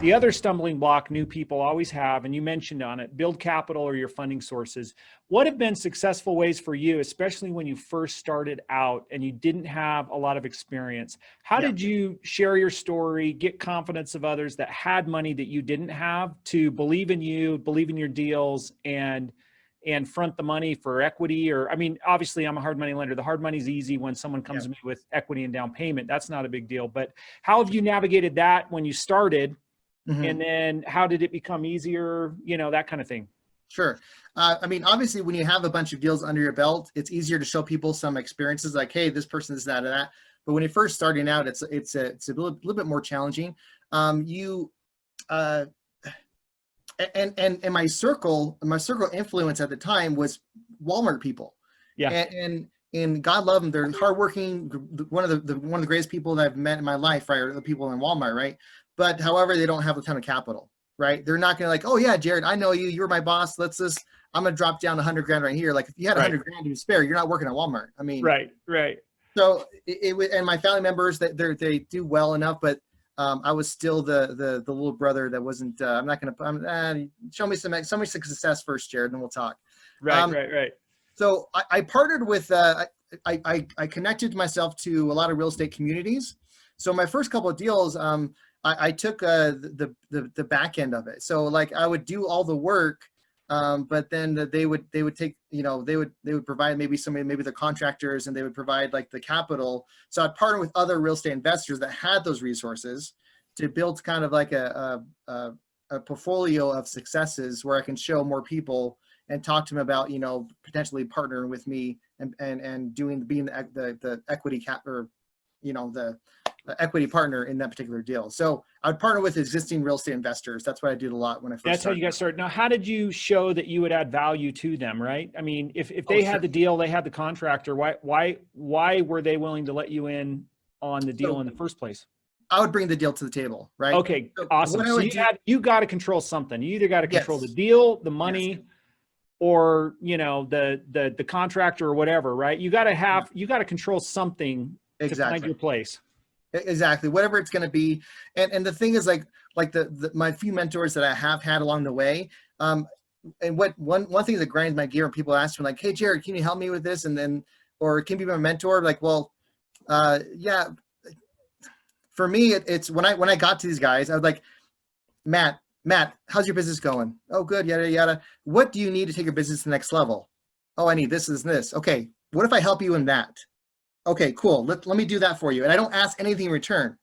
The other stumbling block new people always have, and you mentioned on it, build capital or your funding sources. What have been successful ways for you, especially when you first started out and you didn't have a lot of experience? How Yeah. did you share your story, get confidence of others that had money that you didn't have to believe in you, believe in your deals, and front the money for equity? Or, I mean, obviously I'm a hard money lender. The hard money is easy when someone comes Yeah. to me with equity and down payment. That's not a big deal. But how have you navigated that when you started? Mhm. And then how did it become easier? You know, that kind of thing. Sure. I mean, obviously, when you have a bunch of deals under your belt, it's easier to show people some experiences like, hey, this person is that and that. But when you're first starting out, it's a little bit more challenging. You uh, and my circle influence at the time was Walmart people, Yeah. and God love them. They're hardworking. One of the greatest people that I've met in my life, right, are the people in Walmart, right? But however, they don't have a ton of capital, right? They're not going to like, oh yeah, Jared, I know you. You're my boss. I'm going to drop down 100 grand right here. Like if you had Right. 100 grand to spare, you're not working at Walmart. I mean, Right. Right. so and my family members that they do well enough, but I was still the little brother that wasn't. I'm not going to. Show me some success first, Jared, and then we'll talk. Right. Right. Right. So I partnered with. I connected myself to a lot of real estate communities. So my first couple of deals, I took the back end of it. So like I would do all the work, but then they would take, they would provide maybe the contractors, and they would provide like the capital. So I'd partner with other real estate investors that had those resources to build kind of like a portfolio of successes where I can show more people and talk to them about, potentially partnering with me and being the equity cap, or, the equity partner in that particular deal. So I'd partner with existing real estate investors. That's what I did a lot when I first That's started. how you got started. Now, how did you show that you would add value to them? Right. I mean, if Oh, they sure. had the deal, they had the contractor, why were they willing to let you in on the deal in the first place? I would bring the deal to the table, right? Okay, So awesome. what I So would you got to control something. You either got to control the Yes. deal, the Yes. money, or the contractor or whatever, right? You got to control something to find Exactly. your place. Exactly. Whatever it's going to be. And the thing is like my few mentors that I have had along the way, and one thing that grinds my gear when people ask me like, hey, Jared, can you help me with this? And then, or can you be my mentor? Like, well, yeah, for me, it's when I got to these guys, I was like, Matt, how's your business going? Oh, good, yada, yada. What do you need to take your business to the next level? Oh, I need this, and this. Okay, what if I help you in that? Okay, cool. Let me do that for you. And I don't ask anything in return.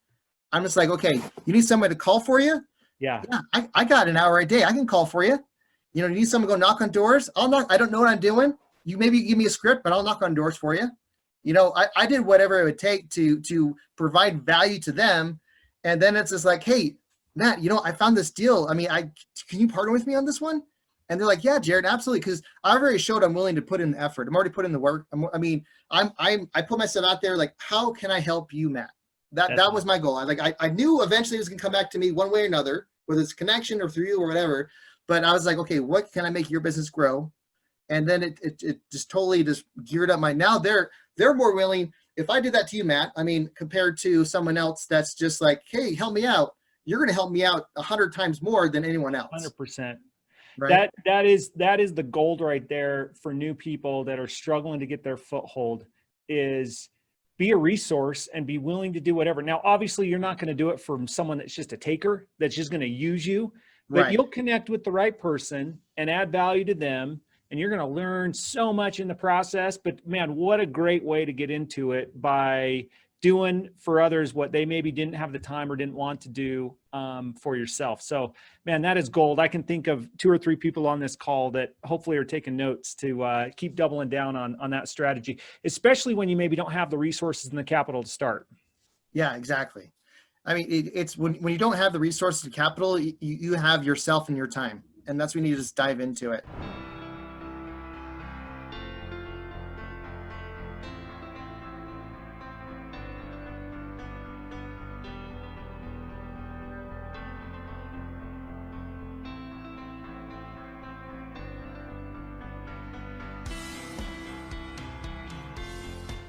I'm just like, okay, you need somebody to call for you? Yeah. Yeah, I got an hour a day. I can call for you. You need someone to go knock on doors? I'll knock. I don't know what I'm doing. You maybe give me a script, but I'll knock on doors for you. I did whatever it would take to provide value to them. And then it's just like, hey, Matt, I found this deal. I mean, can you partner with me on this one? And they're like, yeah, Jared, absolutely. Because I already showed I'm willing to put in the effort. I'm already put in the work. I put myself out there. Like, how can I help you, Matt? That was my goal. I knew eventually it was gonna come back to me one way or another, whether it's connection or through you or whatever. But I was like, okay, what can I make your business grow? And then it just totally just geared up now they're more willing. If I did that to you, Matt, I mean, compared to someone else that's just like, hey, help me out. You're going to help me out 100 times more than anyone else. 100%. Right. That is the gold right there for new people that are struggling to get their foothold, is be a resource and be willing to do whatever. Now, obviously you're not going to do it from someone that's just a taker, that's just going to use you, but Right. You'll connect with the right person and add value to them. And you're going to learn so much in the process. But man, what a great way to get into it, by doing for others what they maybe didn't have the time or didn't want to do for yourself. So man, that is gold. I can think of 2 or 3 people on this call that hopefully are taking notes to keep doubling down on that strategy, especially when you maybe don't have the resources and the capital to start. Yeah, exactly. I mean, it's when you don't have the resources and capital, you have yourself and your time. And that's when you just dive into it.